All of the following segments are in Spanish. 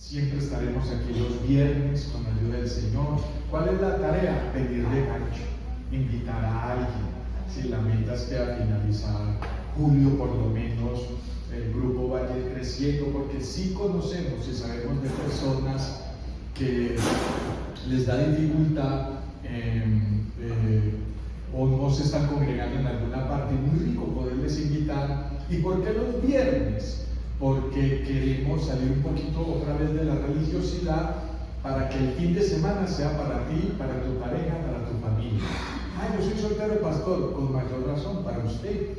Siempre estaremos aquí los viernes con la ayuda del Señor. ¿Cuál es la tarea? Pedir de gancho, invitar a alguien. Si la meta es que a finalizar julio por lo menos el grupo vaya creciendo, porque sí conocemos y sabemos de personas que les da dificultad o no se están congregando en alguna parte. Muy rico poderles invitar. ¿Y por qué los viernes? Porque queremos salir un poquito otra vez de la religiosidad para que el fin de semana sea para ti, para tu pareja, para tu familia. Yo soy soltero, pastor. Con mayor razón para usted.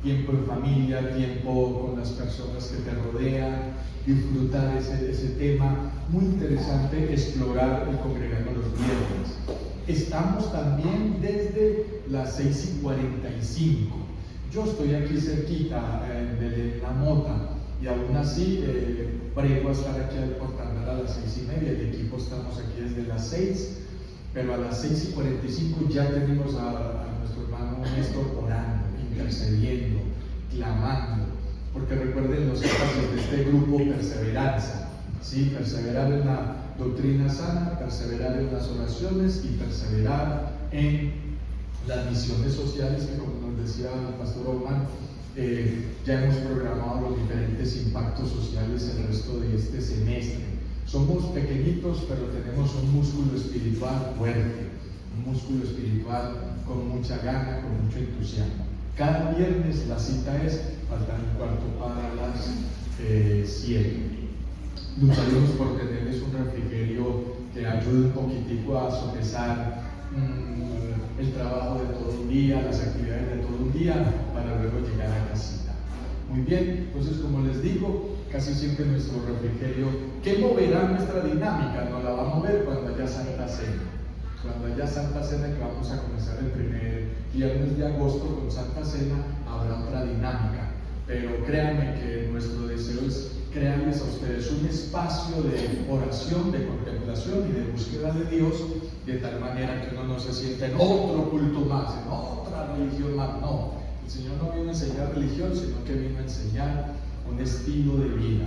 Tiempo en familia, tiempo con las personas que te rodean, disfrutar ese tema. Muy interesante explorar el congregarnos los viernes. Estamos también desde las 6:45. Yo estoy aquí cerquita de la Mota y aún así prego a estar aquí al portal a las 6:30. El equipo estamos aquí desde las 6, pero a las 6:45 ya tenemos a nuestro hermano Néstor orando, intercediendo, clamando, porque recuerden los énfasis de este grupo: perseveranza, ¿sí? Perseverar en la doctrina sana, perseverar en las oraciones y perseverar en las misiones sociales, que como nos decía el pastor Omar, ya hemos programado los diferentes impactos sociales el resto de este semestre. Somos pequeñitos, pero tenemos un músculo espiritual fuerte, un músculo espiritual con mucha gana, con mucho entusiasmo. Cada viernes la cita es, faltan un cuarto para las 7. Lucharemos por tenerles un refrigerio que ayude un poquitico a sopesar el trabajo de todo un día, las actividades de todo un día, para luego llegar a casita. Muy bien, entonces como les digo, casi siempre nuestro refrigerio, ¿qué moverá nuestra dinámica? Nos la va a mover cuando haya Santa Cena. Cuando haya Santa Cena, que vamos a comenzar el primer viernes de agosto con Santa Cena, habrá otra dinámica. Pero créanme que nuestro deseo es crearles a ustedes un espacio de oración, de contemplación y de búsqueda de Dios, de tal manera que uno no se sienta en otro culto más, en otra religión más. No, el Señor no vino a enseñar religión, sino que vino a enseñar un estilo de vida.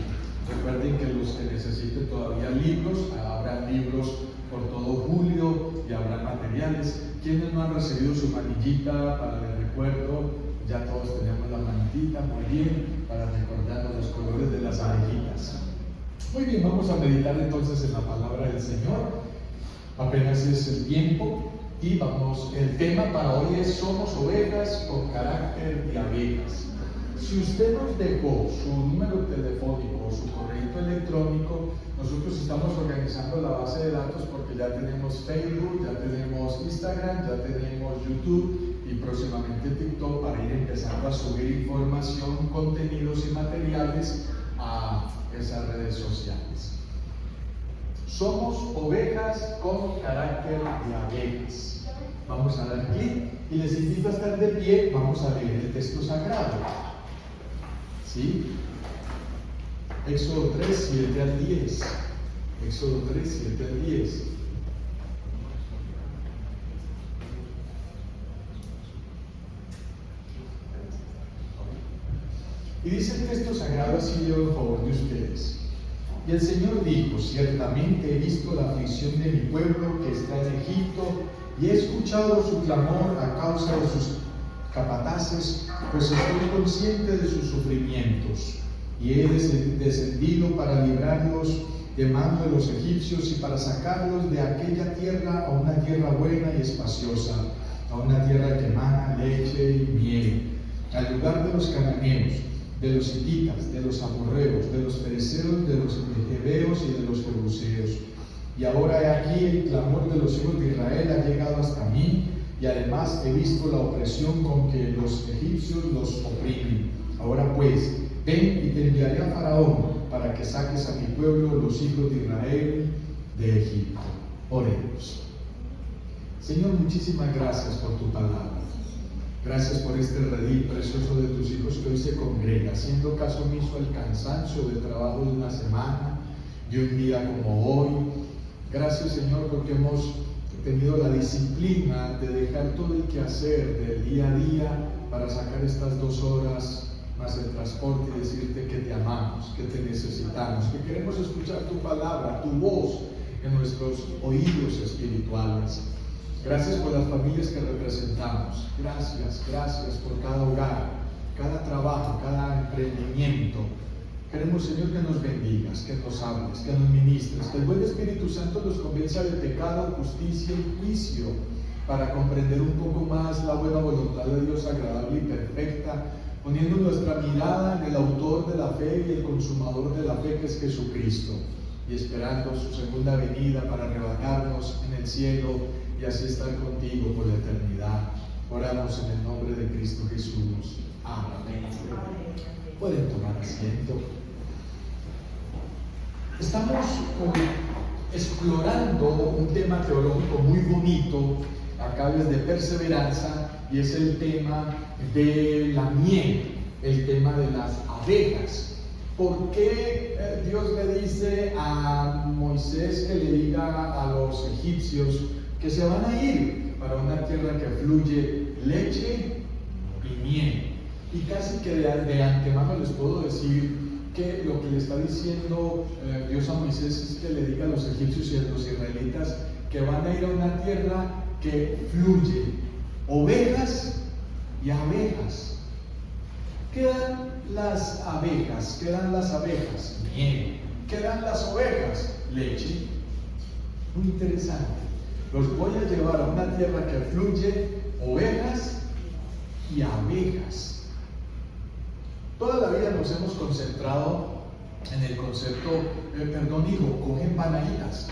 Recuerden que los que necesiten todavía libros, habrá libros por todo julio y habrá materiales. Quienes no han recibido su manillita para el recuerdo, ya todos tenemos la manillita, muy bien, para recordarnos los colores de las abejitas. Muy bien, vamos a meditar entonces en la palabra del Señor. Apenas es el tiempo y el tema para hoy es: somos ovejas con carácter de abejas. Si usted nos dejó su número telefónico o su correo electrónico, nosotros estamos organizando la base de datos porque ya tenemos Facebook, ya tenemos Instagram, ya tenemos YouTube y próximamente TikTok, para ir empezando a subir información, contenidos y materiales a esas redes sociales. Somos ovejas con carácter de abejas. Vamos a dar clic y les invito a estar de pie. Vamos a leer el texto sagrado. ¿Sí? Éxodo 3, 7 al 10. Éxodo 3, 7 al 10. Y dice el texto sagrado así: yo en favor de ustedes. Y el Señor dijo: ciertamente he visto la aflicción de mi pueblo que está en Egipto, y he escuchado su clamor a causa de sus capataces, pues estoy consciente de sus sufrimientos, y he descendido para librarlos de mano de los egipcios y para sacarlos de aquella tierra a una tierra buena y espaciosa, a una tierra que emana leche y miel, al lugar de los cananeos, de los hititas, de los amorreos, de los fereceos, de los heveos y de los jebuseos. Y ahora he aquí el clamor de los hijos de Israel ha llegado hasta mí, y además he visto la opresión con que los egipcios los oprimen. Ahora pues, ven y te enviaré a Faraón para que saques a mi pueblo, los hijos de Israel, de Egipto. Oremos. Señor, muchísimas gracias por tu palabra. Gracias por este redil precioso de tus hijos que hoy se congrega, haciendo caso omiso al cansancio del trabajo de una semana, de un día como hoy. Gracias, Señor, porque hemos tenido la disciplina de dejar todo el quehacer del día a día para sacar estas 2 horas más el transporte y decirte que te amamos, que te necesitamos, que queremos escuchar tu palabra, tu voz en nuestros oídos espirituales. Gracias por las familias que representamos. Gracias por cada hogar, cada trabajo, cada emprendimiento. Queremos, Señor, que nos bendigas, que nos hables, que nos ministres, que el buen Espíritu Santo nos convenza de pecado, justicia y juicio, para comprender un poco más la buena voluntad de Dios agradable y perfecta, poniendo nuestra mirada en el autor de la fe y el consumador de la fe, que es Jesucristo, y esperando su segunda venida para arrebatarnos en el cielo y así estar contigo por la eternidad. Oramos en el nombre de Cristo Jesús. Amén. Pueden tomar asiento. Estamos explorando un tema teológico muy bonito acá desde Perseveranza, y es el tema de la miel, el tema de las abejas. ¿Por qué Dios le dice a Moisés que le diga a los egipcios que se van a ir para una tierra que fluye leche y miel? Y casi que de antemano les puedo decir que lo que le está diciendo Dios a Moisés es que le diga a los egipcios y a los israelitas que van a ir a una tierra que fluye ovejas y abejas. ¿Qué dan las abejas? ¿Qué dan las abejas? Miel. ¿Qué dan las ovejas? Leche. Muy interesante. Los voy a llevar a una tierra que fluye ovejas y abejas. Toda la vida nos hemos concentrado en el concepto, perdón hijo, coge empanaditas.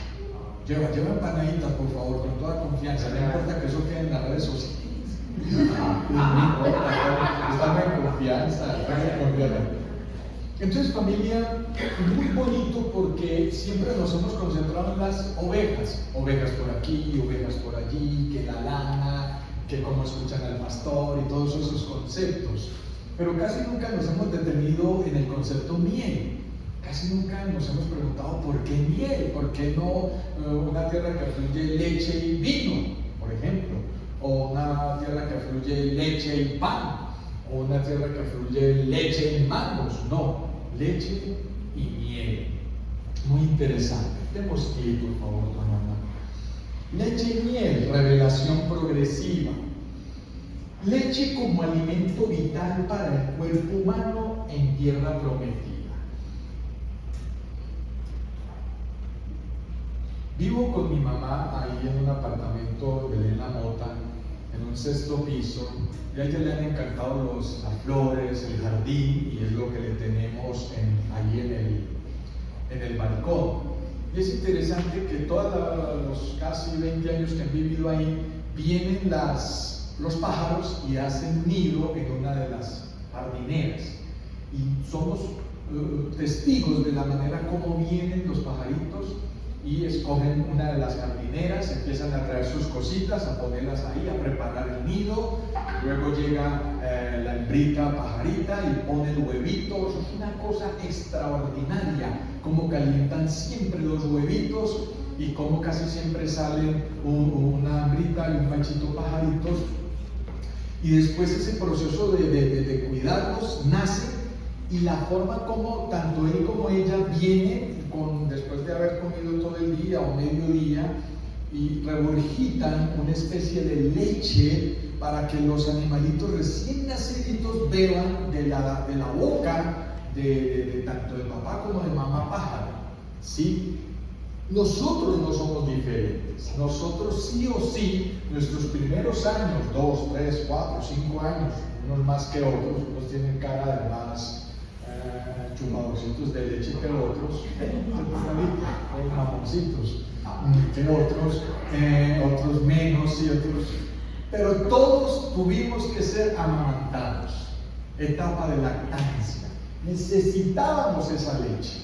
Lleva empanaditas, por favor, con toda confianza. No importa que eso quede en las redes sociales. Están en confianza. Entonces, familia, muy bonito porque siempre nos hemos concentrado en las ovejas. Ovejas por aquí, ovejas por allí, que la lana, que cómo escuchan al pastor y todos esos conceptos. Pero casi nunca nos hemos detenido en el concepto miel. Casi nunca nos hemos preguntado por qué miel, por qué no una tierra que fluye leche y vino, por ejemplo, o una tierra que fluye leche y pan, o una tierra que fluye leche y mangos. No, leche y miel. Muy interesante. Demos clic, por favor, mamá. Leche y miel, revelación progresiva. Leche como alimento vital para el cuerpo humano en tierra prometida. Vivo con mi mamá ahí en un apartamento de Elena Mota, en un 6º piso, y a ella le han encantado las flores, el jardín, y es lo que le tenemos ahí en el balcón. Y es interesante que todos los casi 20 años que han vivido ahí, vienen los pájaros y hacen nido en una de las jardineras. Y somos testigos de la manera como vienen los pajaritos y escogen una de las jardineras, empiezan a traer sus cositas, a ponerlas ahí, a preparar el nido. Luego llega la hembrita pajarita y pone el huevito. Es una cosa extraordinaria, como calientan siempre los huevitos y como casi siempre salen una hembrita y un machito pajaritos. Y después ese proceso de cuidarlos nace, y la forma como tanto él como ella vienen después de haber comido todo el día o mediodía, y regurgitan una especie de leche para que los animalitos recién naciditos beban de la boca de tanto de papá como de mamá pájaro. ¿Sí? Nosotros no somos diferentes. Nosotros sí o sí, nuestros primeros años, 2, 3, 4, 5 años, unos más que otros, unos tienen cara de más chupadorcitos de leche que otros, mamoncitos que otros menos y otros, pero todos tuvimos que ser amamantados, etapa de lactancia. Necesitábamos esa leche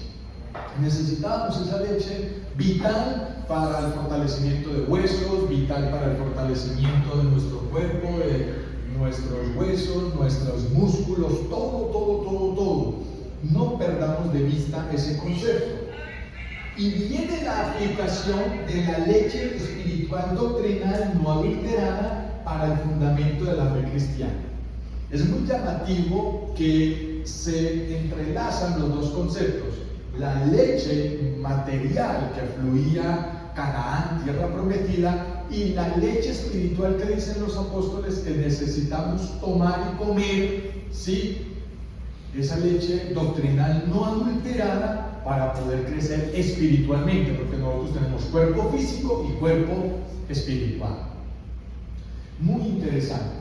vital para el fortalecimiento de huesos, vital para el fortalecimiento de nuestro cuerpo, de nuestros huesos, nuestros músculos, todo. No perdamos de vista ese concepto. Y viene la aplicación de la leche espiritual doctrinal no adulterada para el fundamento de la fe cristiana. Es muy llamativo que se entrelazan los dos conceptos. La leche material que fluía Canaán, tierra prometida, y la leche espiritual que dicen los apóstoles que necesitamos tomar y comer, ¿sí? Esa leche doctrinal no adulterada para poder crecer espiritualmente, porque nosotros tenemos cuerpo físico y cuerpo espiritual. Muy interesante.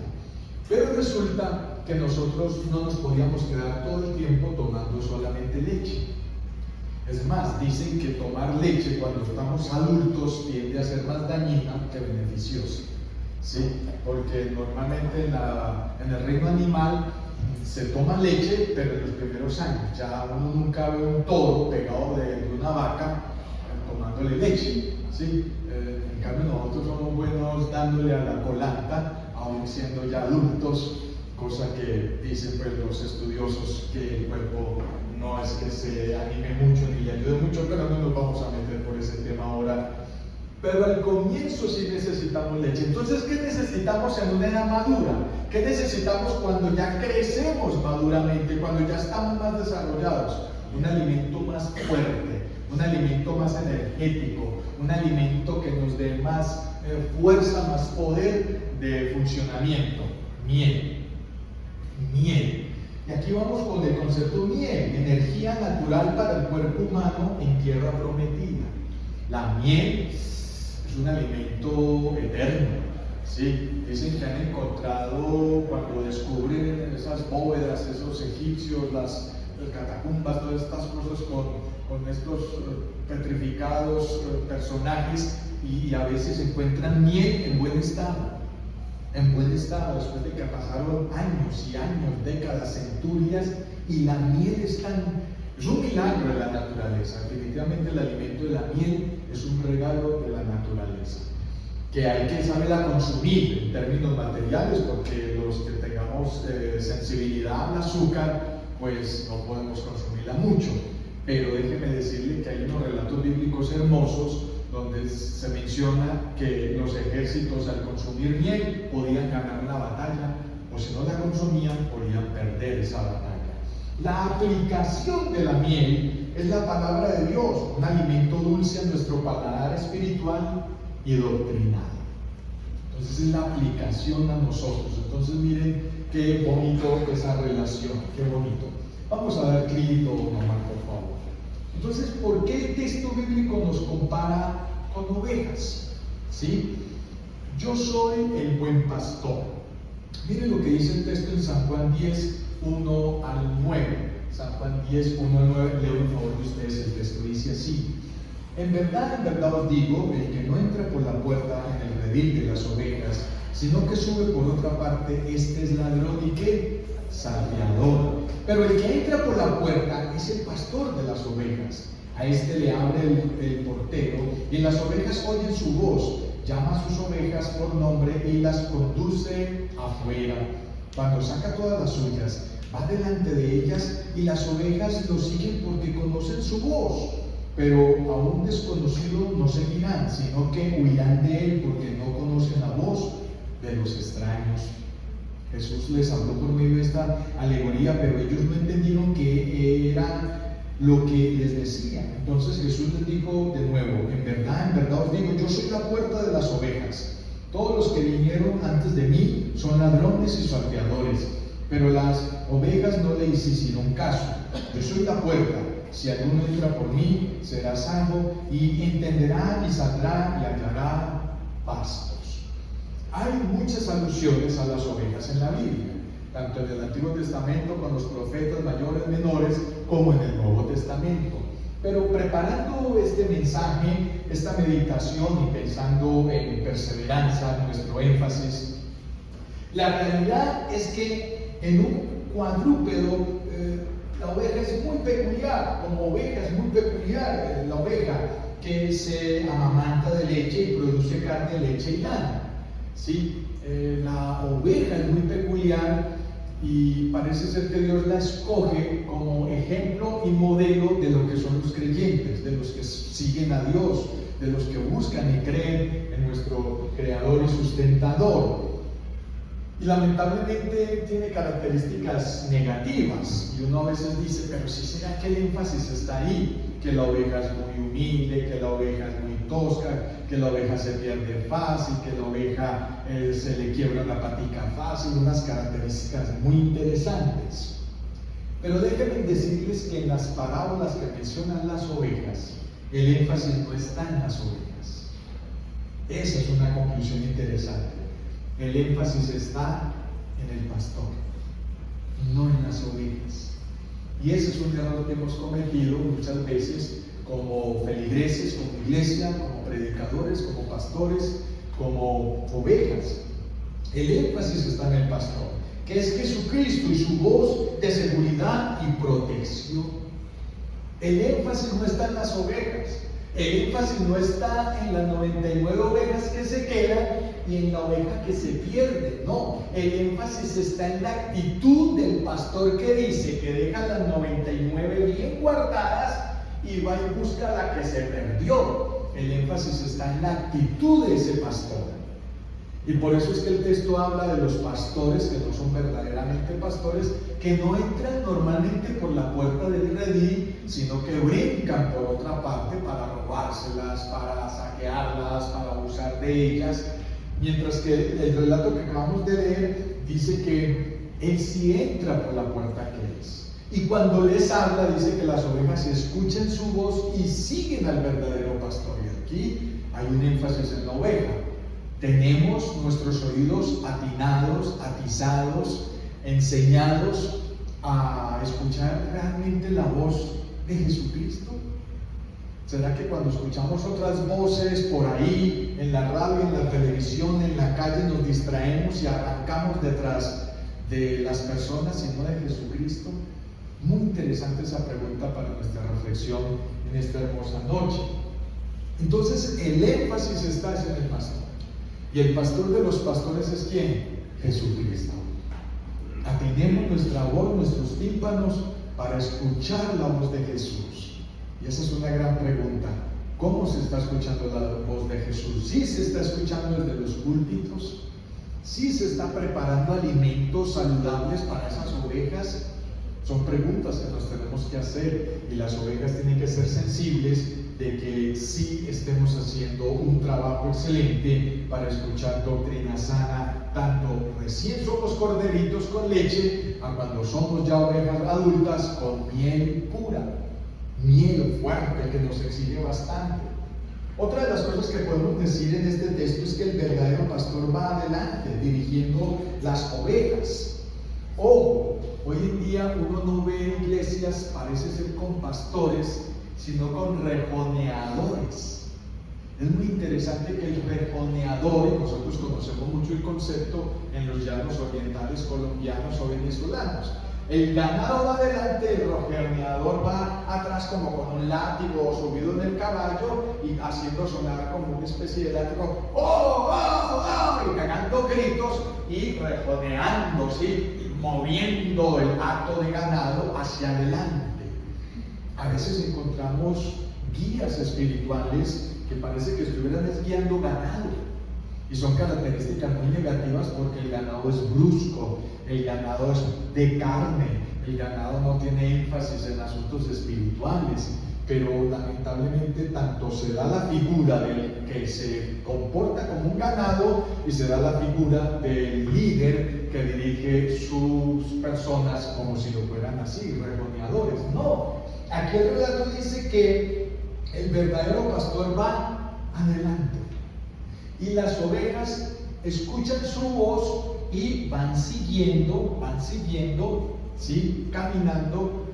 Pero resulta que nosotros no nos podíamos quedar todo el tiempo tomando solamente leche. Es más, dicen que tomar leche cuando estamos adultos tiende a ser más dañina que beneficiosa, ¿sí? Porque normalmente en el reino animal se toma leche, pero en los primeros años. Ya uno nunca ve un toro pegado de una vaca tomándole leche, ¿sí? En cambio nosotros somos buenos dándole a la colanta, aún siendo ya adultos, cosa que dicen pues los estudiosos que el cuerpo no es que se anime mucho ni le ayude mucho, pero no nos vamos a meter por ese tema ahora. Pero al comienzo sí necesitamos leche. Entonces, ¿qué necesitamos en una edad madura? ¿Qué necesitamos cuando ya crecemos maduramente, cuando ya estamos más desarrollados? Un alimento más fuerte, un alimento más energético, un alimento que nos dé más fuerza, más poder de funcionamiento. Miel. Miel. Y aquí vamos con el concepto miel, energía natural para el cuerpo humano en tierra prometida. La miel es un alimento eterno, ¿sí? Dicen que han encontrado, cuando descubren esas bóvedas, esos egipcios, las catacumbas, todas estas cosas con estos petrificados personajes, y a veces encuentran miel en buen estado. En buen estado, después de que pasaron años y años, décadas, centurias, y la miel es un milagro de la naturaleza. Definitivamente el alimento de la miel es un regalo de la naturaleza, que hay que saberla consumir en términos materiales, porque los que tengamos sensibilidad al azúcar, pues no podemos consumirla mucho. Pero déjeme decirle que hay unos relatos bíblicos hermosos donde se menciona que los ejércitos al consumir miel podían ganar la batalla, o si no la consumían podían perder esa batalla. La aplicación de la miel es la palabra de Dios, un alimento dulce a nuestro paladar espiritual y doctrinal. Entonces es la aplicación a nosotros. Entonces miren qué bonito esa relación, qué bonito. Vamos a dar clic, Omar, por favor. Entonces, ¿por qué el texto bíblico nos compara con ovejas? ¿Sí? Yo soy el buen pastor. Miren lo que dice el texto en San Juan 10, 1 al 9. San Juan 10, 1 al 9, leo en favor de ustedes el texto, dice así: en verdad os digo, el que no entra por la puerta en el redil de las ovejas, sino que sube por otra parte, este es ladrón y ¿qué? Salteador. Pero el que entra por la puerta es el pastor de las ovejas. A este le abre el portero, y las ovejas oyen su voz, llama a sus ovejas por nombre y las conduce afuera. Cuando saca todas las suyas, va delante de ellas, y las ovejas lo siguen porque conocen su voz. Pero a un desconocido no seguirán, sino que huirán de él, porque no conocen la voz de los extraños. Jesús les habló por medio de esta alegoría, pero ellos no entendieron qué era lo que les decía. Entonces Jesús les dijo de nuevo: en verdad os digo, yo soy la puerta de las ovejas. Todos los que vinieron antes de mí son ladrones y salteadores, pero las ovejas no le hicieron caso. Yo soy la puerta. Si alguno entra por mí, será salvo, y entenderá y saldrá y hallará pastos. Hay muchas alusiones a las ovejas en la Biblia, tanto en el Antiguo Testamento con los profetas mayores, menores, como en el Nuevo Testamento. Pero preparando este mensaje, esta meditación y pensando en perseverancia, nuestro énfasis, la realidad es que en un cuadrúpedo la oveja es muy peculiar. Como oveja es muy peculiar la oveja, que se amamanta de leche y produce carne, leche y lana. ¿Sí? La oveja es muy peculiar, y parece ser que Dios la escoge como ejemplo y modelo de lo que son los creyentes, de los que siguen a Dios, de los que buscan y creen en nuestro Creador y Sustentador. Y lamentablemente tiene características negativas. Y uno a veces dice, pero si será que el énfasis está ahí, que la oveja es muy humilde, que la oveja es muy tosca, que la oveja se pierde fácil, que la oveja se le quiebra la patica fácil, unas características muy interesantes. Pero déjenme decirles que en las parábolas que mencionan las ovejas, el énfasis no está en las ovejas. Esa es una conclusión interesante. El énfasis está en el pastor, no en las ovejas. Y ese es un error que hemos cometido muchas veces como feligreses, como iglesia, como predicadores, como pastores, como ovejas. El énfasis está en el pastor, que es Jesucristo y su voz de seguridad y protección. El énfasis no está en las ovejas. El énfasis no está en las 99 ovejas que se quedan y en la oveja que se pierde. No, el énfasis está en la actitud del pastor que dice que deja las 99 bien guardadas y va y busca la que se perdió. El énfasis está en la actitud de ese pastor. Y por eso es que el texto habla de los pastores que no son verdaderamente pastores, que no entran normalmente por la puerta del redil, sino que brincan por otra parte para robárselas, para saquearlas, para abusar de ellas. Mientras que el relato que acabamos de leer dice que él sí entra por la puerta que es. Y cuando les habla dice que las ovejas escuchen su voz y siguen al verdadero pastor. Y aquí hay un énfasis en la oveja. Tenemos nuestros oídos atinados, atizados, enseñados a escuchar realmente la voz de Jesucristo. ¿Será que cuando escuchamos otras voces por ahí, en la radio, en la televisión, en la calle, nos distraemos y arrancamos detrás de las personas y no de Jesucristo? Muy interesante esa pregunta para nuestra reflexión en esta hermosa noche. Entonces, el énfasis está en el pastor. Y el pastor de los pastores es ¿quién? Jesucristo. Atinemos nuestra voz, nuestros tímpanos para escuchar la voz de Jesús. Y esa es una gran pregunta. ¿Cómo se está escuchando la voz de Jesús? ¿Sí se está escuchando desde los púlpitos? ¿Sí se está preparando alimentos saludables para esas ovejas? Son preguntas que nos tenemos que hacer y las ovejas tienen que ser sensibles de que sí estemos haciendo un trabajo excelente para escuchar doctrina sana, tanto recién somos corderitos con leche, a cuando somos ya ovejas adultas con miel pura, miel fuerte que nos exige bastante. Otra de las cosas que podemos decir en este texto es que el verdadero pastor va adelante dirigiendo las ovejas. Ojo, hoy en día uno no ve iglesias, parece ser con pastores, sino con rejoneadores. Es muy interesante que el rejoneador, y nosotros conocemos mucho el concepto en los llanos orientales colombianos o venezolanos. El ganado va adelante, el rejoneador va atrás como con un látigo subido en el caballo y haciendo sonar como una especie de látigo, ¡oh, oh, oh! Y pegando gritos y rejoneando, ¿sí? Moviendo el hato de ganado hacia adelante. A veces encontramos guías espirituales que parece que estuvieran guiando ganado y son características muy negativas porque el ganado es brusco, el ganado es de carne, el ganado no tiene énfasis en asuntos espirituales, pero lamentablemente tanto se da la figura del que se comporta como un ganado y se da la figura del líder que dirige sus personas como si lo fueran así, rejoneadores. No, aquí el relato dice que el verdadero pastor va adelante y las ovejas escuchan su voz y van siguiendo, ¿sí? Caminando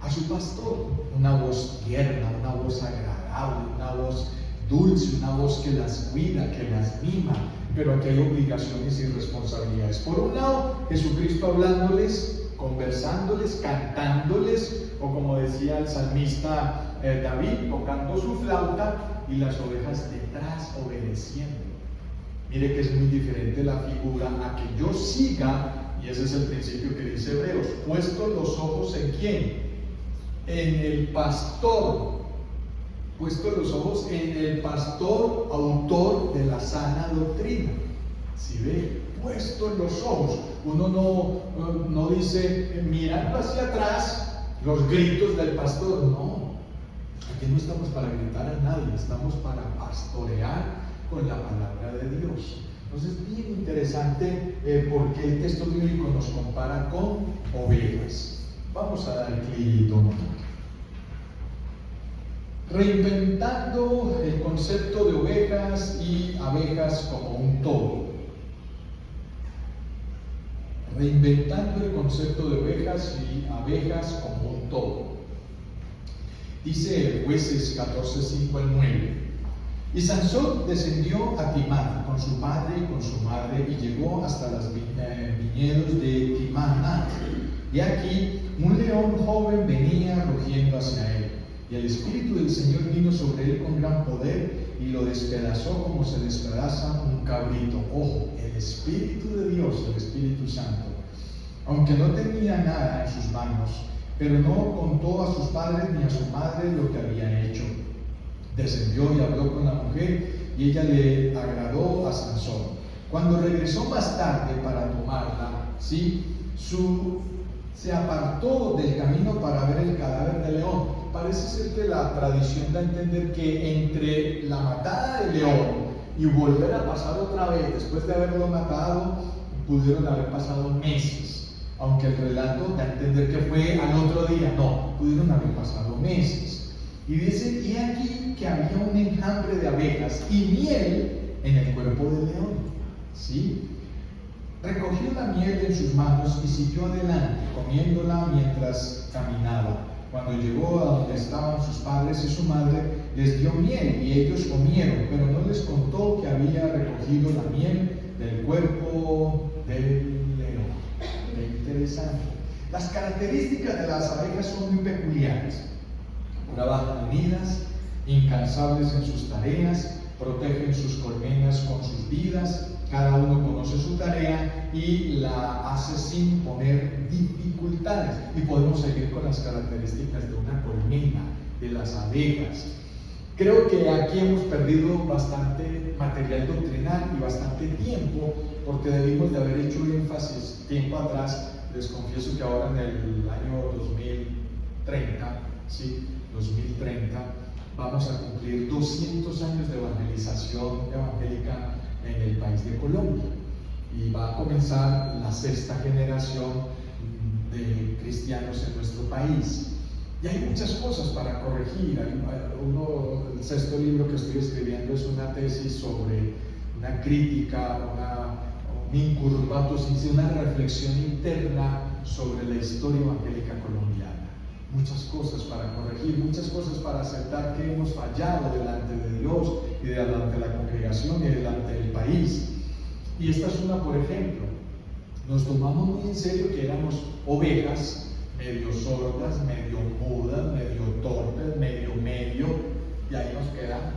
a su pastor. Una voz tierna, una voz agradable, una voz dulce, una voz que las cuida, que las mima. Pero aquí hay obligaciones y responsabilidades. Por un lado, Jesucristo hablándoles, conversándoles, cantándoles, o como decía el salmista David, tocando su flauta, y las ovejas detrás obedeciendo. Mire que es muy diferente la figura a que yo siga, y ese es el principio que dice Hebreos, puestos los ojos en ¿quién? En el pastor, puestos los ojos en el pastor, autor de la sana doctrina. Si ve, puesto en los ojos. Uno no dice, mirando hacia atrás, los gritos del pastor. No, aquí no estamos para gritar a nadie, estamos para pastorear con la palabra de Dios. Entonces es bien interesante porque el texto bíblico nos compara con ovejas. Vamos a dar clic. Reinventando el concepto de ovejas y abejas como un todo. Reinventando el concepto de ovejas y abejas como un todo. Dice Jueces 14:5 al 9. Y Sansón descendió a Timnat con su padre y con su madre y llegó hasta los viñedos de Timnat. Y aquí un león joven venía rugiendo hacia él. Y el Espíritu del Señor vino sobre él con gran poder y lo despedazó como se despedaza un cabrito. Ojo, el Espíritu de Dios, el Espíritu Santo. Aunque no tenía nada en sus manos, pero no contó a sus padres ni a su madre lo que había hecho. Descendió y habló con la mujer y ella le agradó a Sansón. Cuando regresó más tarde para tomarla, se apartó del camino para ver el cadáver del león. Parece ser que la tradición da a entender que entre la matada del león y volver a pasar otra vez después de haberlo matado, pudieron haber pasado meses. Aunque el relato da a entender que fue al otro día, no, pudieron haber pasado meses. Y dice, y aquí que había un enjambre de abejas y miel en el cuerpo del león. ¿Sí? Recogió la miel en sus manos y siguió adelante, comiéndola mientras caminaba. Cuando llegó a donde estaban sus padres y su madre, les dio miel y ellos comieron, pero no les contó que había recogido la miel del cuerpo del león. Qué interesante. Las características de las abejas son muy peculiares. Trabajan unidas, incansables en sus tareas, protegen sus colmenas con sus vidas, cada uno conoce su tarea y la hace sin poner dificultades. Y podemos seguir con las características de una colmena, de las abejas. Creo que aquí hemos perdido bastante material doctrinal y bastante tiempo, porque debimos de haber hecho énfasis tiempo atrás. Les confieso que ahora en el año 2030, 2030, vamos a cumplir 200 años de evangelización evangélica en el país de Colombia, y va a comenzar la 6ª generación de cristianos en nuestro país, y hay muchas cosas para corregir. El 6º libro que estoy escribiendo es una tesis sobre una crítica, un incurvatus, una reflexión interna sobre la historia evangélica colombiana. Muchas cosas para corregir, muchas cosas para aceptar que hemos fallado delante de Dios y delante de la congregación y delante del país. Y esta es una, por ejemplo. Nos tomamos muy en serio que éramos ovejas, medio sordas, medio mudas, medio torpes, medio, y ahí nos quedamos.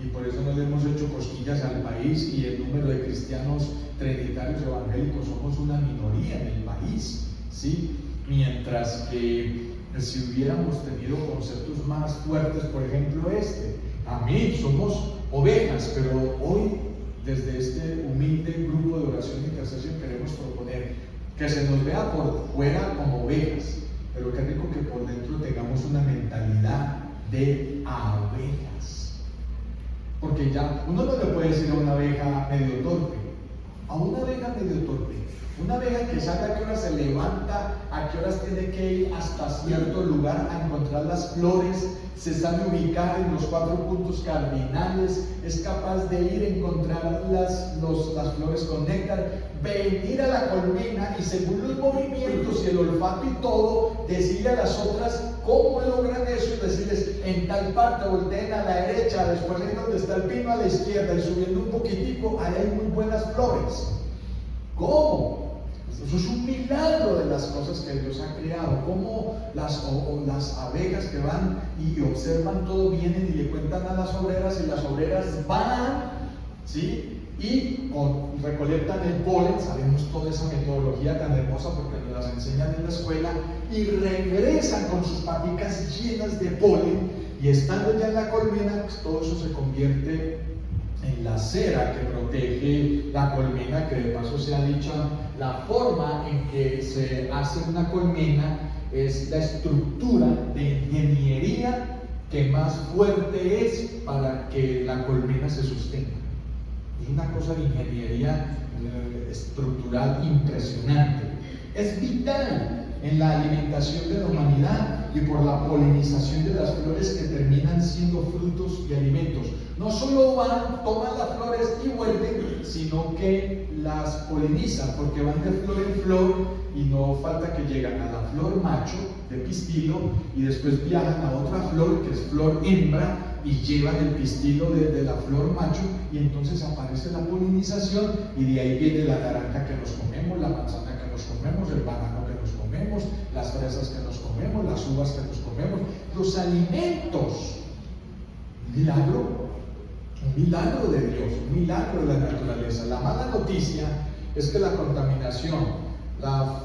Y por eso no le hemos hecho cosquillas al país, y el número de cristianos trinitarios evangélicos somos una minoría en el país, ¿sí? Mientras que si hubiéramos tenido conceptos más fuertes, por ejemplo somos ovejas, pero hoy desde este humilde grupo de oración e intercesión queremos proponer que se nos vea por fuera como ovejas, pero qué rico que por dentro tengamos una mentalidad de abejas. Porque ya uno no le puede decir a una abeja medio torpe, una abeja que sabe a qué hora se levanta, a qué horas tiene que ir hasta cierto lugar a encontrar las flores, se sabe ubicar en los 4 puntos cardinales, es capaz de ir a encontrar las flores con néctar, venir a la colmena y según los movimientos y el olfato y todo, decirle a las otras cómo logran eso y decirles en tal parte, volteen a la derecha, después en donde está el pino a la izquierda y subiendo un poquitico, ahí hay muy buenas flores. ¿Cómo? Eso es un milagro de las cosas que Dios ha creado. Cómo las abejas que van y observan todo, vienen y le cuentan a las obreras, y las obreras van, ¿sí? Y recolectan el polen. Sabemos toda esa metodología tan hermosa porque nos las enseñan en la escuela, y regresan con sus paticas llenas de polen, y estando ya en la colmena, pues todo eso se convierte en la cera que protege la colmena, que de paso se ha dicho, la forma en que se hace una colmena es la estructura de ingeniería que más fuerte es para que la colmena se sostenga. Es una cosa de ingeniería estructural impresionante. Es vital en la alimentación de la humanidad y por la polinización de las flores que terminan siendo frutos y alimentos. No solo van, toman las flores y vuelven, sino que las polinizan, porque van de flor en flor y no falta que llegan a la flor macho de pistilo y después viajan a otra flor que es flor hembra y llevan el pistilo de la flor macho y entonces aparece la polinización y de ahí viene la naranja que nos comemos, la manzana que nos comemos, el banano que nos comemos, las fresas que nos comemos, las uvas que nos comemos, los alimentos. Un milagro de Dios, un milagro de la naturaleza. La mala noticia es que la contaminación, la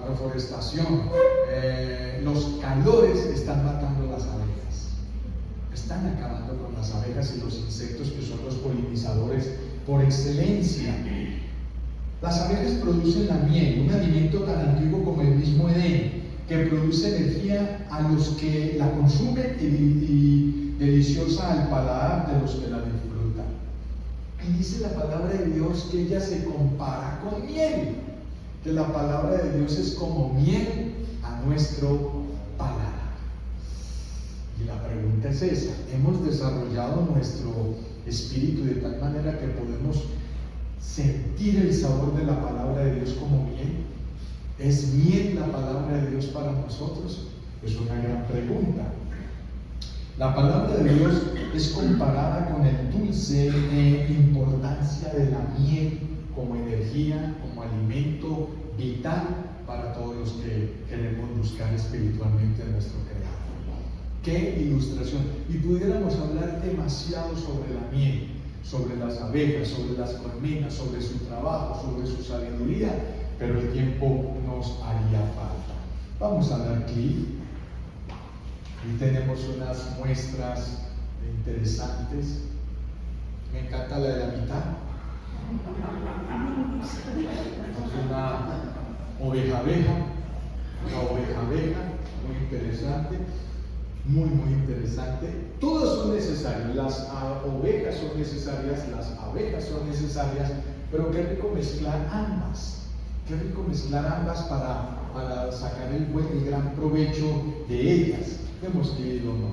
reforestación, los calores están matando las abejas. Están acabando con las abejas y los insectos que son los polinizadores por excelencia. Las abejas producen la miel, un alimento tan antiguo como el mismo Edén, que produce energía a los que la consumen y deliciosa al paladar de los que la disfrutan. Y dice la palabra de Dios que ella se compara con miel, que la palabra de Dios es como miel a nuestro paladar. Y la pregunta es esa: ¿hemos desarrollado nuestro espíritu de tal manera que podemos sentir el sabor de la palabra de Dios como miel? ¿Es miel la palabra de Dios para nosotros? Es una gran pregunta. La palabra de Dios es comparada con el dulce importancia de la miel como energía, como alimento vital para todos los que queremos buscar espiritualmente a nuestro Creador. ¡Qué ilustración! Y pudiéramos hablar demasiado sobre la miel, sobre las abejas, sobre las colmenas, sobre su trabajo, sobre su sabiduría, pero el tiempo nos haría falta. Vamos a dar clic. Y tenemos unas muestras interesantes. Me encanta la de la mitad. Es una oveja-abeja, muy interesante, muy interesante. Todas son necesarias, las ovejas son necesarias, las abejas son necesarias, pero qué rico mezclar ambas. Qué rico mezclar ambas para sacar el buen y gran provecho de ellas. Hemos querido o no.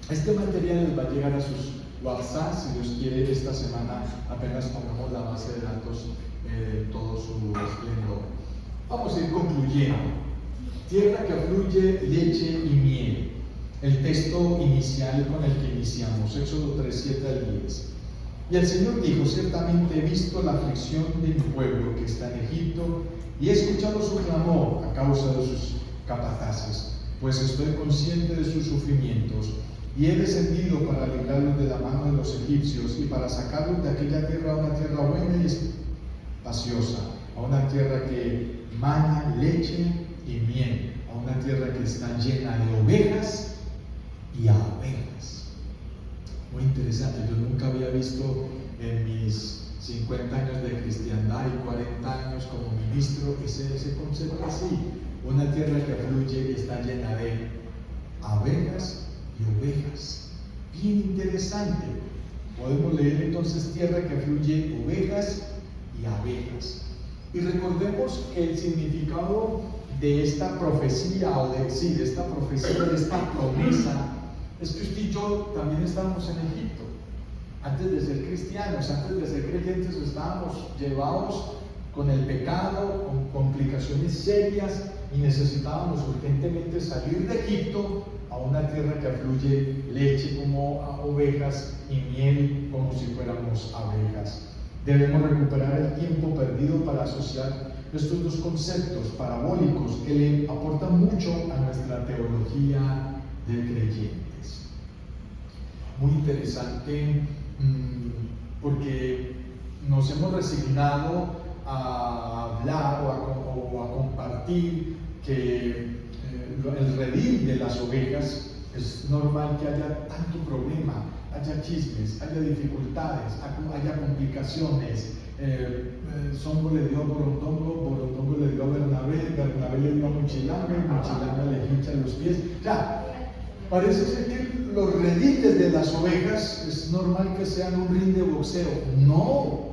Este material les va a llegar a sus WhatsApp, si Dios quiere, esta semana apenas pongamos la base de datos de todo su esplendor. Vamos a ir concluyendo. Tierra que fluye leche y miel. El texto inicial con el que iniciamos, Éxodo 3, 7 al 10. Y el Señor dijo: ciertamente he visto la aflicción de mi pueblo que está en Egipto y he escuchado su clamor a causa de sus capataces, pues estoy consciente de sus sufrimientos y he descendido para librarlos de la mano de los egipcios y para sacarlos de aquella tierra a una tierra buena y espaciosa, a una tierra que mana leche y miel, a una tierra que está llena de ovejas y abejas. Muy interesante, yo nunca había visto en mis 50 años de cristiandad y 40 años como ministro ese concepto así. Una tierra que fluye y está llena de abejas y ovejas. Bien interesante. Podemos leer entonces tierra que fluye ovejas y abejas. Y recordemos que el significado de esta profecía, de esta profecía, de esta promesa, es que usted y yo también estábamos en Egipto. Antes de ser cristianos, antes de ser creyentes, estábamos llevados con el pecado, con complicaciones serias, y necesitábamos urgentemente salir de Egipto a una tierra que fluye leche como ovejas y miel como si fuéramos abejas. Debemos recuperar el tiempo perdido para asociar estos dos conceptos parabólicos que le aportan mucho a nuestra teología de creyentes. Muy interesante, porque nos hemos resignado a hablar o a compartir que el redil de las ovejas es normal que haya tanto problema. haya chismes, haya dificultades, haya complicaciones. Songo le dio a Borondongo, Borondongo le dio a Bernabé, Bernabé le dio a Muchilanga, Muchilanga le hincha los pies. Ya, parece ser que los rediles de las ovejas es normal que sean un ring de boxeo. No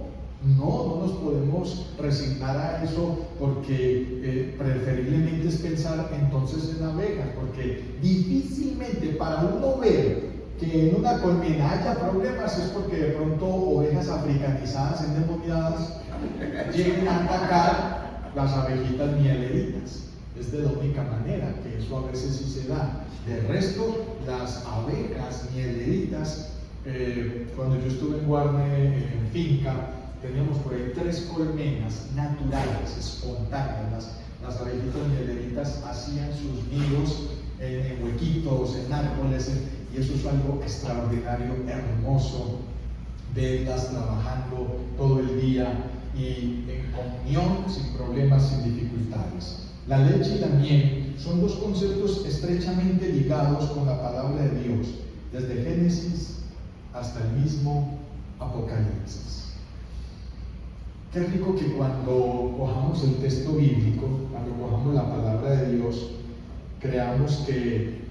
nos podemos resignar a eso, porque preferiblemente es pensar entonces en abejas, porque difícilmente para uno ver que en una colmena haya problemas es porque de pronto ovejas africanizadas, endemoniadas, lleguen a atacar las abejitas mieleritas. Es de la única manera que eso a veces sí se da. De resto, las abejas mieleritas, cuando yo estuve en Guarne, en finca, teníamos por ahí 3 colmenas naturales, espontáneas. Las abejitas mieleritas hacían sus nidos en huequitos, en árboles, y eso es algo extraordinario, hermoso, verlas trabajando todo el día y en comunión, sin problemas, sin dificultades. La leche y la miel son 2 conceptos estrechamente ligados con la palabra de Dios, desde Génesis hasta el mismo Apocalipsis. Qué rico que cuando cojamos el texto bíblico, cuando cojamos la palabra de Dios, creamos que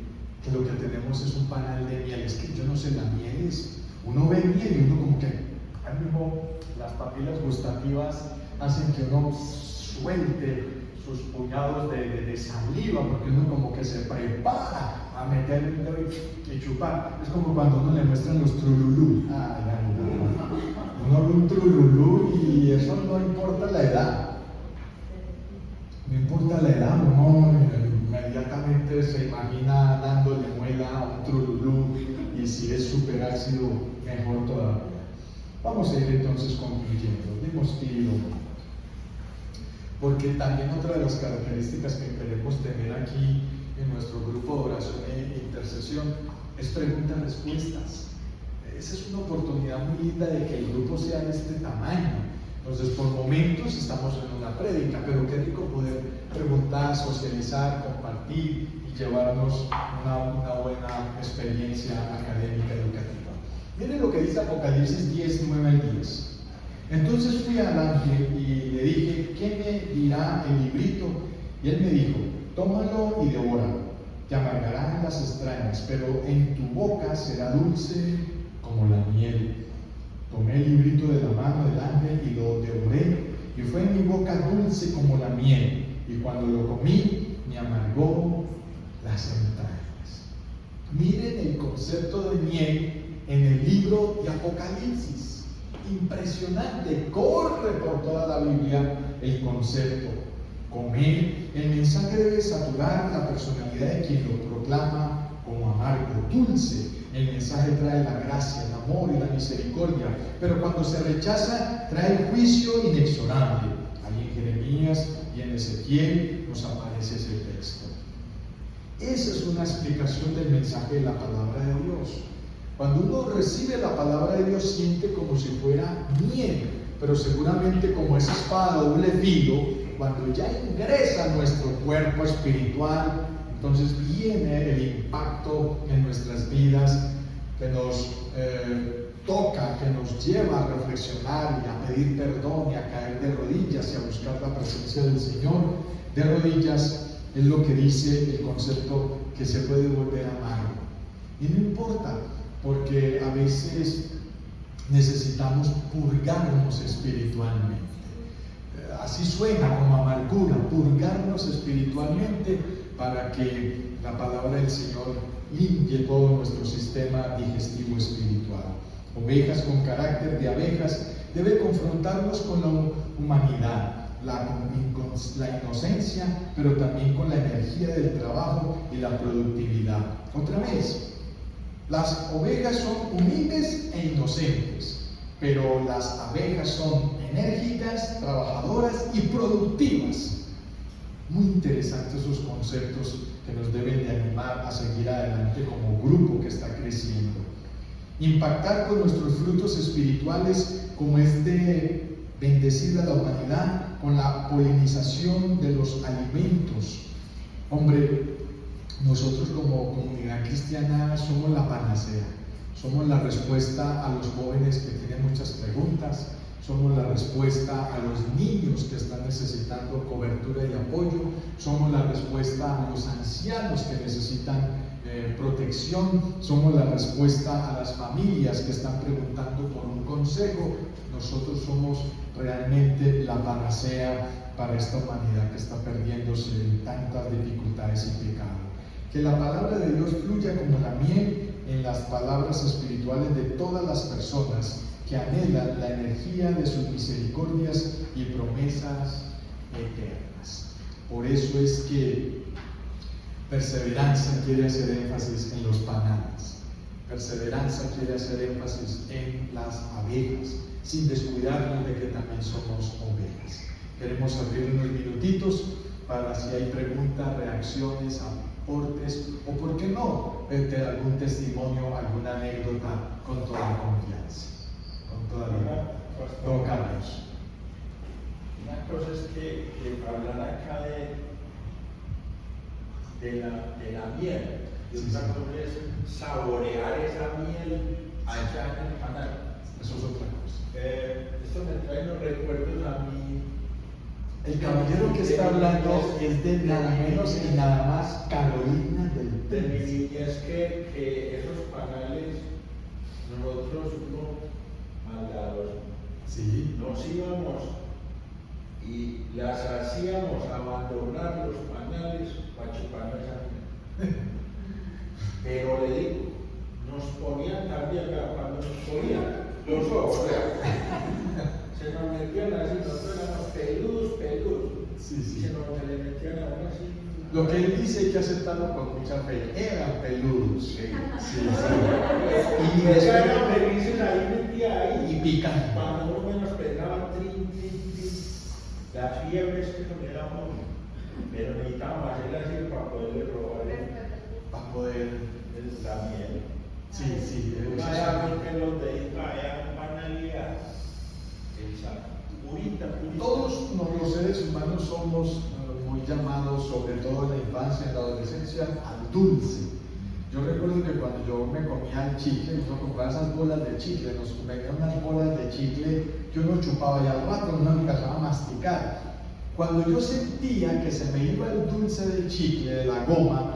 lo que tenemos es un panal de miel. Es que yo no sé, la miel es, uno ve miel y uno como que, ahí mismo las papilas gustativas hacen que uno suelte sus puñados de saliva, porque uno como que se prepara a meter el dedo y chupar. Es como cuando uno le muestran los trululú. Uno ve un trululú y eso no importa la edad. No importa la edad, uno inmediatamente se imagina dándole muela a un trululú, y si es súper ácido, mejor todavía. Vamos a ir entonces concluyendo. Dimos tiro. Porque también otra de las características que queremos tener aquí en nuestro grupo de oración e intercesión es preguntas-respuestas. Esa es una oportunidad muy linda de que el grupo sea de este tamaño. Entonces, por momentos estamos en una prédica, pero qué rico poder preguntar, socializar, compartir y llevarnos una buena experiencia académica educativa. Miren lo que dice Apocalipsis 10, 9 al 10. Entonces fui al ángel y le dije, ¿qué me dirá el librito? Y él me dijo, tómalo y devóralo, te amargarán las extrañas, pero en tu boca será dulce como la miel. Tomé el librito de la mano del ángel y lo devoré, y fue en mi boca dulce como la miel, y cuando lo comí, me amargó las entrañas. Miren el concepto de miel en el libro de Apocalipsis. Impresionante, corre por toda la Biblia el concepto. Comer, el mensaje debe saturar la personalidad de quien lo proclama como amargo. Dulce, el mensaje trae la gracia, el amor y la misericordia, pero cuando se rechaza, trae el juicio inexorable. Ahí en Jeremías y en Ezequiel nos aparece ese texto. Esa es una explicación del mensaje de la palabra de Dios. Cuando uno recibe la palabra de Dios, siente como si fuera miel, pero seguramente como esa espada de doble filo, cuando ya ingresa a nuestro cuerpo espiritual, entonces viene el impacto en nuestras vidas que nos toca, que nos lleva a reflexionar y a pedir perdón y a caer de rodillas y a buscar la presencia del Señor. De rodillas es lo que dice el concepto que se puede volver amargo. Y no importa, porque a veces necesitamos purgarnos espiritualmente. Así suena como amargura, purgarnos espiritualmente para que la palabra del Señor limpie todo nuestro sistema digestivo espiritual. Ovejas con carácter de abejas debe confrontarnos con la humanidad, la inocencia, pero también con la energía del trabajo y la productividad. Otra vez, las ovejas son humildes e inocentes, pero las abejas son enérgicas, trabajadoras y productivas. Muy interesantes esos conceptos que nos deben de animar a seguir adelante como grupo que está creciendo. Impactar con nuestros frutos espirituales, como es de bendecir a la humanidad con la polinización de los alimentos. Hombre, nosotros como comunidad cristiana somos la panacea. Somos la respuesta a los jóvenes que tienen muchas preguntas. Somos la respuesta a los niños que están necesitando cobertura y apoyo. Somos la respuesta a los ancianos que necesitan protección. Somos la respuesta a las familias que están preguntando por un consejo. Nosotros somos realmente la panacea para esta humanidad que está perdiéndose en tantas dificultades y pecado. Que la palabra de Dios fluya como la miel en las palabras espirituales de todas las personas que anhelan la energía de sus misericordias y promesas eternas. Por eso es que perseverancia quiere hacer énfasis en los panales. Perseverancia quiere hacer énfasis en las abejas, sin descuidarnos de que también somos ovejas. Queremos abrir unos minutitos para si hay preguntas, reacciones, aportes o, por qué no, algún testimonio, alguna anécdota con toda la confianza. Con toda la libertad. Don Carlos. Una cosa es que hablar acá de la miel, y otra cosa es saborear esa miel allá en el panal. Eso es otra cosa. Esto me trae unos recuerdos a mí. El caballero que está hablando es de nada menos y nada más Carolina del De mi niñez, que esos panales, nosotros maldados, sí, nos íbamos y las hacíamos abandonar los panales para chuparnos esa miel. Pero le digo, nos ponían también, cuando nos ponían los ojos, se nos metían así, nosotros éramos peludos. sí. Se nos le metían ahora así. Lo que él dice hay que aceptarlo con mucha fe. Eran peludos. Sí. Y eran felices ahí, metía ahí. Y pican. Cuando uno menos pensaba, trin. Las fiebres que nos éramos, pero necesitábamos hacerla así para poderle robar Para poder. la miel. Sí. Vaya, porque los de Israel van a liar. Purita. Todos los seres humanos somos muy llamados, sobre todo en la infancia, en la adolescencia, al dulce. Yo recuerdo que cuando yo me comía el chicle, yo compraba esas bolas de chicle, nos comían unas bolas de chicle que uno chupaba y al rato uno empezaba a masticar. Cuando yo sentía que se me iba el dulce del chicle, de la goma,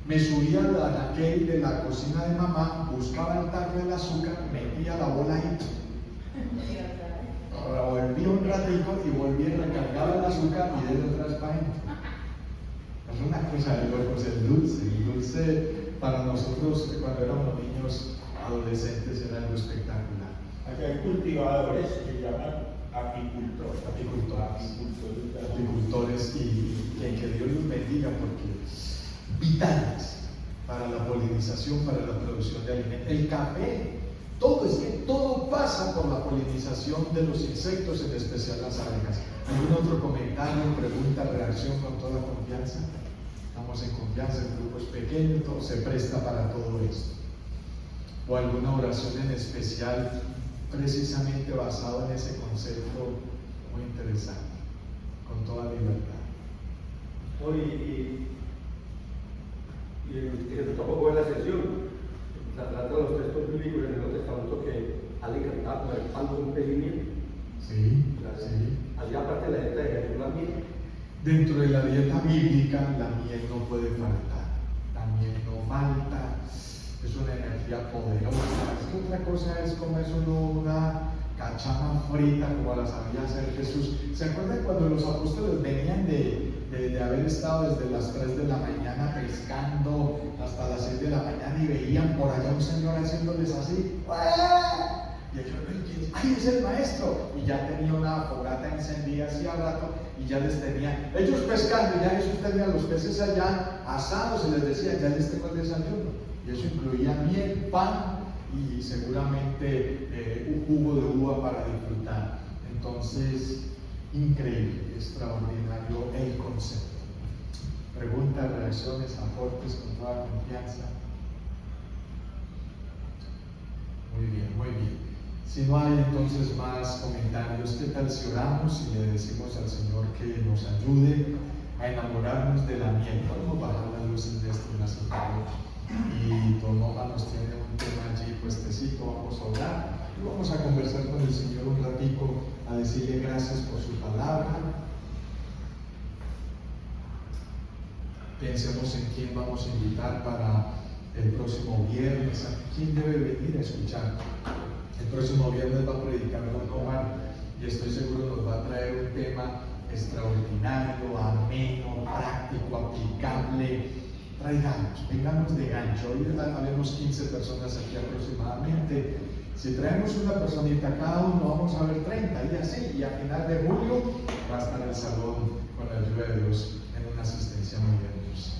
me subía al anaquel de la cocina de mamá, buscaba el tarro del azúcar, metía la bola ahí. Ahora volví un ratito y volví a recargar el azúcar y de otra vez para adentro. Es una cosa de locos, el dulce para nosotros cuando éramos niños, adolescentes, era algo espectacular. Aquí hay cultivadores que se llaman apicultores. Apicultores y que Dios los bendiga porque vitales para la polinización, para la producción de alimentos. El café. Todo pasa por la polinización de los insectos, en especial las abejas. ¿Algún otro comentario, pregunta, reacción con toda confianza? Estamos en confianza, el grupo es pequeño, todo se presta para todo esto. O alguna oración en especial, precisamente basado en ese concepto muy interesante, con toda libertad. Y eso tampoco es la excepción. Se trata de los textos bíblicos en el Nuevo Testamento que al encantar con el pan con pez y miel. Sí. Allí aparte de la dieta de Jesús, la miel. Dentro de la dieta bíblica, la miel no puede faltar. La miel no falta. Es una energía poderosa. Es que otra cosa es comerse una cachama frita como la sabía hacer Jesús. ¿Se acuerdan cuando los apóstoles venían de haber estado desde las 3 de la mañana pescando hasta las 6 de la mañana y veían por allá un señor haciéndoles así? Y ellos, ¡ay, es el maestro! Y ya tenía una fogata encendida hacía rato y ya les tenía, ellos pescando, ya Jesús tenía los peces allá asados y les decía, ya les tengo el desayuno. Y eso incluía miel, pan y seguramente un jugo de uva para disfrutar. Entonces, increíble, extraordinario el concepto. Preguntas, reacciones, aportes con toda confianza. Muy bien. Si no hay entonces más comentarios, ¿qué tal si oramos y le decimos al Señor que nos ayude a enamorarnos de la miel? Podemos bajar las luces de este nacimiento y rapidito, Noma nos tiene un tema allí puestecito, vamos a orar y vamos a conversar con el Señor un ratico, a decirle gracias por su palabra. Pensemos en quién vamos a invitar para el próximo viernes, a quién debe venir a escuchar. El próximo viernes va a predicar Don Omar y estoy seguro nos va a traer un tema extraordinario, ameno, práctico, aplicable. Traigamos, vengamos de gancho. Hoy habemos 15 personas aquí aproximadamente. Si traemos una personita cada uno, vamos a ver 30 y así. Y a final de julio va a estar el salón con la ayuda de Dios en una asistencia muy hermosa.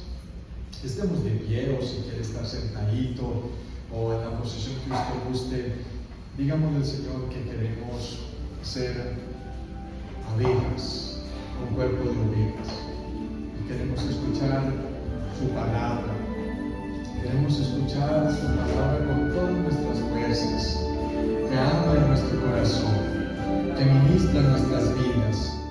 Estemos de pie, o si quiere estar sentadito o en la posición que usted guste, digámosle al Señor que queremos ser abejas, un cuerpo de ovejas, y queremos escuchar su palabra, queremos escuchar su palabra con todas nuestras fuerzas, que habla en nuestro corazón, que ministra en nuestras vidas.